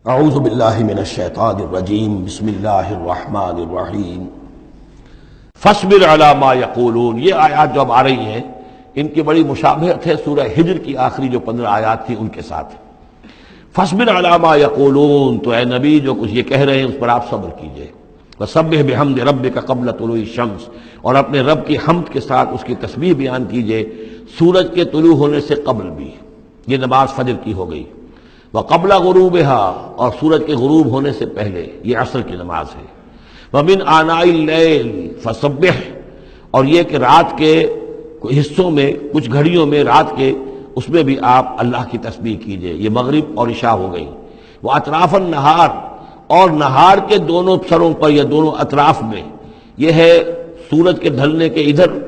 اعوذ باللہ من الشیطان الرجیم بسم اللہ الرحمن الرحیم فاصبر علی ما یقولون. یہ آیات جو اب آ رہی ہیں ان کی بڑی مشابہت ہے سورہ ہجر کی آخری جو 15 آیات تھی ان کے ساتھ. فاصبر علی ما یقولون، تو اے نبی جو کچھ یہ کہہ رہے ہیں اس پر آپ صبر کیجئے. وسبح بحمد ربک قبل طلوع الشمس، اور اپنے رب کی حمد کے ساتھ اس کی تسبیح بیان کیجئے سورج کے طلوع ہونے سے قبل بھی. یہ نماز فجر کی ہو گئی. وقبل غروبها، اور سورج کے غروب ہونے سے پہلے یہ عصر کی نماز ہے. ومن آناء اللیل فسبح، اور یہ کہ رات کے حصوں میں کچھ گھڑیوں میں رات کے اس میں بھی آپ اللہ کی تسبیح کیجئے. یہ مغرب اور عشاء ہو گئی. وہ اطراف النہار، اور نہار کے دونوں سروں پر یا دونوں اطراف میں، یہ ہے سورج کے ڈھلنے کے ادھر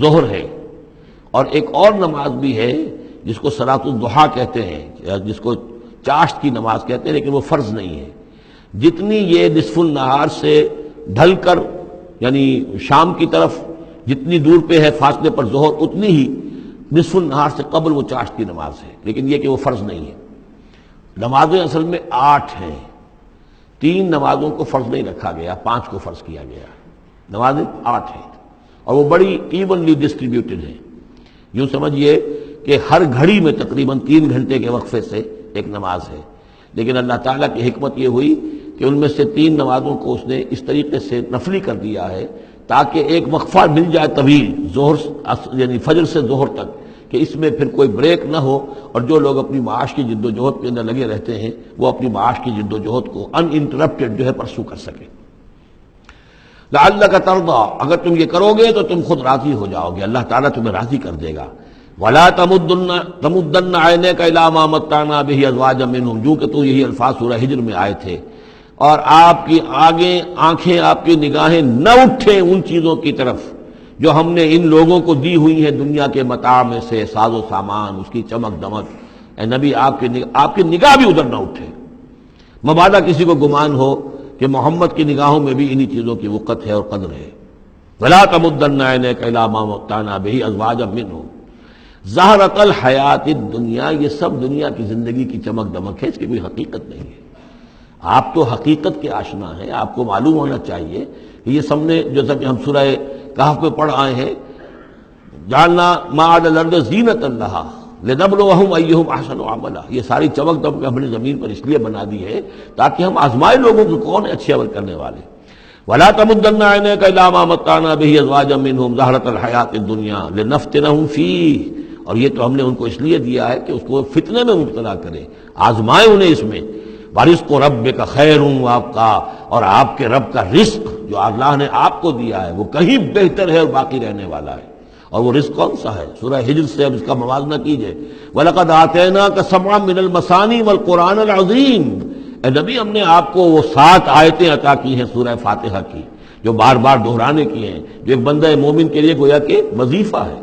ظہر ہے. اور ایک اور نماز بھی ہے جس کو صلاۃ الضحیٰ کہتے ہیں یا جس کو چاشت کی نماز کہتے ہیں، لیکن وہ فرض نہیں ہے. جتنی یہ نصف النہار سے ڈھل کر یعنی شام کی طرف جتنی دور پہ ہے فاصلے پر ظہر، اتنی ہی نصف النہار سے قبل وہ چاشت کی نماز ہے، لیکن یہ کہ وہ فرض نہیں ہے. نمازیں اصل میں 8 ہیں. 3 نمازوں کو فرض نہیں رکھا گیا، 5 کو فرض کیا گیا. نمازیں 8 ہیں اور وہ بڑی ایونلی ڈسٹریبیوٹڈ ہیں. یوں سمجھیے کہ ہر گھڑی میں تقریباً 3 گھنٹے کے وقفے سے ایک نماز ہے. لیکن اللہ تعالیٰ کی حکمت یہ ہوئی کہ ان میں سے 3 نمازوں کو اس نے اس طریقے سے نفلی کر دیا ہے تاکہ ایک وقفہ مل جائے طویل ظہر یعنی فجر سے ظہر تک، کہ اس میں پھر کوئی بریک نہ ہو اور جو لوگ اپنی معاش کی جد و جہد کے اندر لگے رہتے ہیں وہ اپنی معاش کی جد و جہد کو ان انٹرپٹڈ جو ہے پرسو کر سکیں. لعلک ترضی، اگر تم یہ کرو گے تو تم خود راضی ہو جاؤ گے، اللہ تعالیٰ تمہیں راضی کر دے گا. ولا تمدن عینیک الی ما متعنا به ازواجا منهم، جو کہ تو یہی الفاظ سورہ ہجر میں آئے تھے. اور آپ کی آنکھیں آپ کی نگاہیں نہ اٹھیں ان چیزوں کی طرف جو ہم نے ان لوگوں کو دی ہوئی ہیں دنیا کے متاع میں سے، ساز و سامان، اس کی چمک دمک. اے نبی آپ کی نگاہ بھی ادھر نہ اٹھے، مبادا کسی کو گمان ہو کہ محمد کی نگاہوں میں بھی انہی چیزوں کی وقت ہے اور قدر ہے. ولا تمدن عینیک الی ما متعنا به ازواجا منهم زہرۃ الحیات الدنیا، یہ سب دنیا کی زندگی کی چمک دمک ہے، اس کی کوئی حقیقت نہیں ہے. آپ تو حقیقت کے آشنا ہیں، آپ کو معلوم ہونا چاہیے کہ یہ سب نے، جیسا کہ ہم سورہ کہف میں پڑھ آئے ہیں، جعلنا ما علی الارض زینۃ لہا لنبلوہم ایہم احسن عملا، یہ ساری چمک دمک ہم نے زمین پر اس لیے بنا دی ہے تاکہ ہم آزمائے لوگوں کو کون ہے اچھے عمل کرنے والے. ولا تمدن عینیک الی ما متعنا به ازواجا منهم زہرۃ الحیات الدنیا لنفتنہم فیہ، اور یہ تو ہم نے ان کو اس لیے دیا ہے کہ اس کو فتنے میں مبتلا کریں، آزمائے انہیں اس میں. وَرِزْقُ رَبِّكَ خَيْرٌ وَأَبْقَىٰ، اور آپ کے رب کا رزق جو اللہ نے آپ کو دیا ہے وہ کہیں بہتر ہے اور باقی رہنے والا ہے. اور وہ رزق کون سا ہے؟ سورہ ہجر سے اب اس کا موازنہ کیجئے. وَلَقَدْ آتَيْنَاكَ سَبْعًا مِّنَ الْمَثَانِي وَالْقُرْآنَ الْعَظِيمِ، اے نبی ہم نے آپ کو وہ 7 آیتیں عطا کی ہیں سورہ فاتحہ کی جو بار بار دہرانے کی ہیں، جو ایک بندہ مومن کے لیے گویا کہ وظیفہ ہے.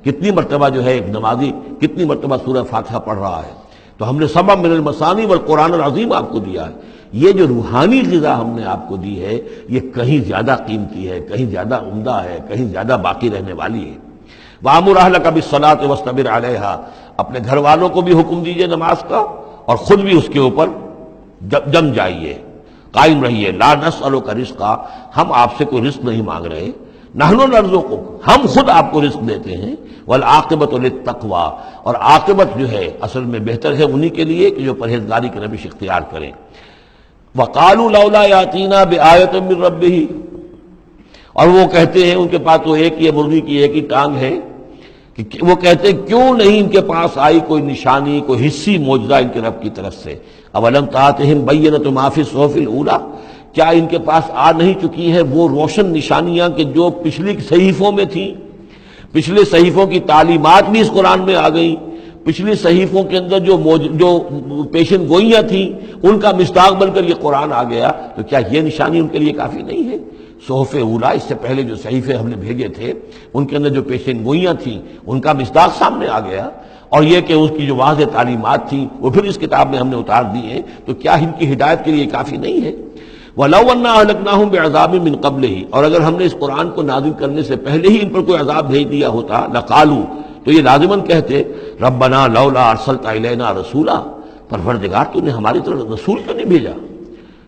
کتنی مرتبہ جو ہے ایک نمازی کتنی مرتبہ سورہ فاتحہ پڑھ رہا ہے. تو ہم نے سبع من المثانی والقرآن العظیم آپ کو دیا ہے. یہ جو روحانی غذا ہم نے آپ کو دی ہے یہ کہیں زیادہ قیمتی ہے، کہیں زیادہ عمدہ ہے، کہیں زیادہ باقی رہنے والی ہے. وَأَمُرْ أَهْلَكَ بِالصَّلَاةِ وَاصْطَبِرْ عَلَيْهَا، اپنے گھر والوں کو بھی حکم دیجئے نماز کا اور خود بھی اس کے اوپر جم جائیے، قائم رہیے. لا نسألک رزقا، ہم آپ سے کوئی رزق نہیں مانگ رہے. نحن نرزقک، ہم خود آپ کو رزق دیتے ہیں. والعاقبۃ للتقوی، اور عاقبت جو ہے اصل میں بہتر ہے انہی کے لیے کہ جو پرہیزگاری کی روش اختیار کریں. وقالوا لولا یاتینا بآیۃ من ربہ، اور وہ کہتے ہیں ان کے پاس تو ایک ہی مرغی کی ایک ہی ٹانگ ہے، کہ وہ کہتے ہیں کیوں نہیں ان کے پاس آئی کوئی نشانی، کوئی حصی معجزہ ان کے رب کی طرف سے. اولم تاتہم بینۃ ما فی الصحف الاولی، کیا ان کے پاس آ نہیں چکی ہے وہ روشن نشانیاں کہ جو پچھلی صحیفوں میں تھیں؟ پچھلے صحیفوں کی تعلیمات بھی اس قرآن میں آ گئیں. پچھلی صحیفوں کے اندر جو پیشن گوئیاں تھیں ان کا مصداق بن کر یہ قرآن آ گیا. تو کیا یہ نشانی ان کے لیے کافی نہیں ہے؟ صحف اولا، اس سے پہلے جو صحیفے ہم نے بھیجے تھے ان کے اندر جو پیشن گوئیاں تھیں ان کا مصداق سامنے آ گیا. اور یہ کہ اس کی جو واضح تعلیمات تھیں وہ پھر اس کتاب میں ہم نے اتار دی ہیں. تو کیا ان کی ہدایت کے لیے کافی نہیں ہے؟ وَلَوْ أَنَّا أَهْلَكْنَاهُمْ بِعَذَابٍ مِّن قَبْلِهِ، اور اگر ہم نے اس قرآن کو نازل کرنے سے پہلے ہی ان پر کوئی عذاب بھیج دیا ہوتا، لَقَالُوا، تو یہ لازماً کہتے رَبَّنَا لَوْلَا أَرْسَلْتَ إِلَيْنَا رَسُولًا، پروردگار تو نے ہماری طرف رسول کیوں نہیں بھیجا؟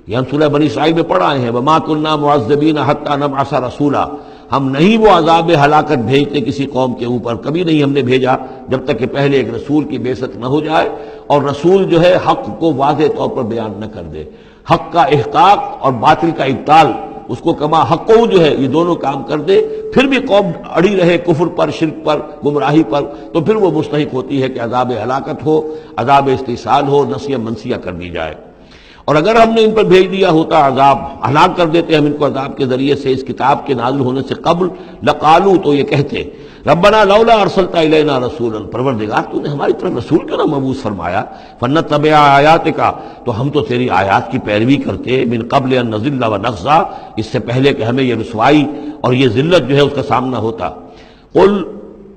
یہ ہم سورہ بنی اسرائیل میں پڑھ آئے ہیں، وما كنا معذبین حتی نبعث رسولا، ہم نہیں وہ عذاب ہلاکت بھیجتے کسی قوم کے اوپر، کبھی نہیں ہم نے بھیجا جب تک کہ پہلے ایک رسول کی بعثت نہ ہو جائے، اور رسول جو ہے حق کو واضح طور پر بیان نہ کر دے، حق کا احقاق اور باطل کا ابطال، اس کو کما حق جو ہے یہ دونوں کام کر دے، پھر بھی قوم اڑی رہے کفر پر، شرک پر، گمراہی پر، تو پھر وہ مستحق ہوتی ہے کہ عذاب ہلاکت ہو، عذاب استحصال ہو، نسیہ منسیہ کر دی جائے۔ اور اگر ہم نے ان پر بھیج دیا ہوتا عذاب، ہلاک کر دیتے ہم ان کو عذاب کے ذریعے سے اس کتاب کے نازل ہونے سے قبل، لقالو، تو یہ کہتے ربنا لولا ارسلت الینا رسولا، پروردگار تو نے ہماری طرف رسول کیوں نہ مبعوث فرمایا، فنتبع آیاتک، تو ہم تو تیری آیات کی پیروی کرتے، من قبل ان نذل ونخزى، اس سے پہلے کہ ہمیں یہ رسوائی اور یہ ذلت جو ہے اس کا سامنا ہوتا۔ قل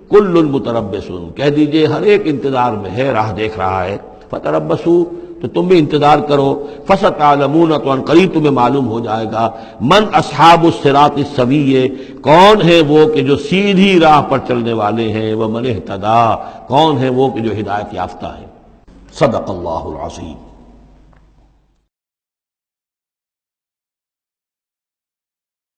کل متربص، کہہ دیجئے ہر ایک انتظار میں ہے، راہ دیکھ رہا ہے، فتربصوا، تو تم بھی انتظار کرو، فستعلمون، تو ان قریب تمہیں معلوم ہو جائے گا، من اصحاب الصراط السوی، کون ہے وہ کہ جو سیدھی راہ پر چلنے والے ہیں، ومن اہتدی، کون ہے وہ کہ جو ہدایت یافتہ ہے۔ صدق اللہ العظیم۔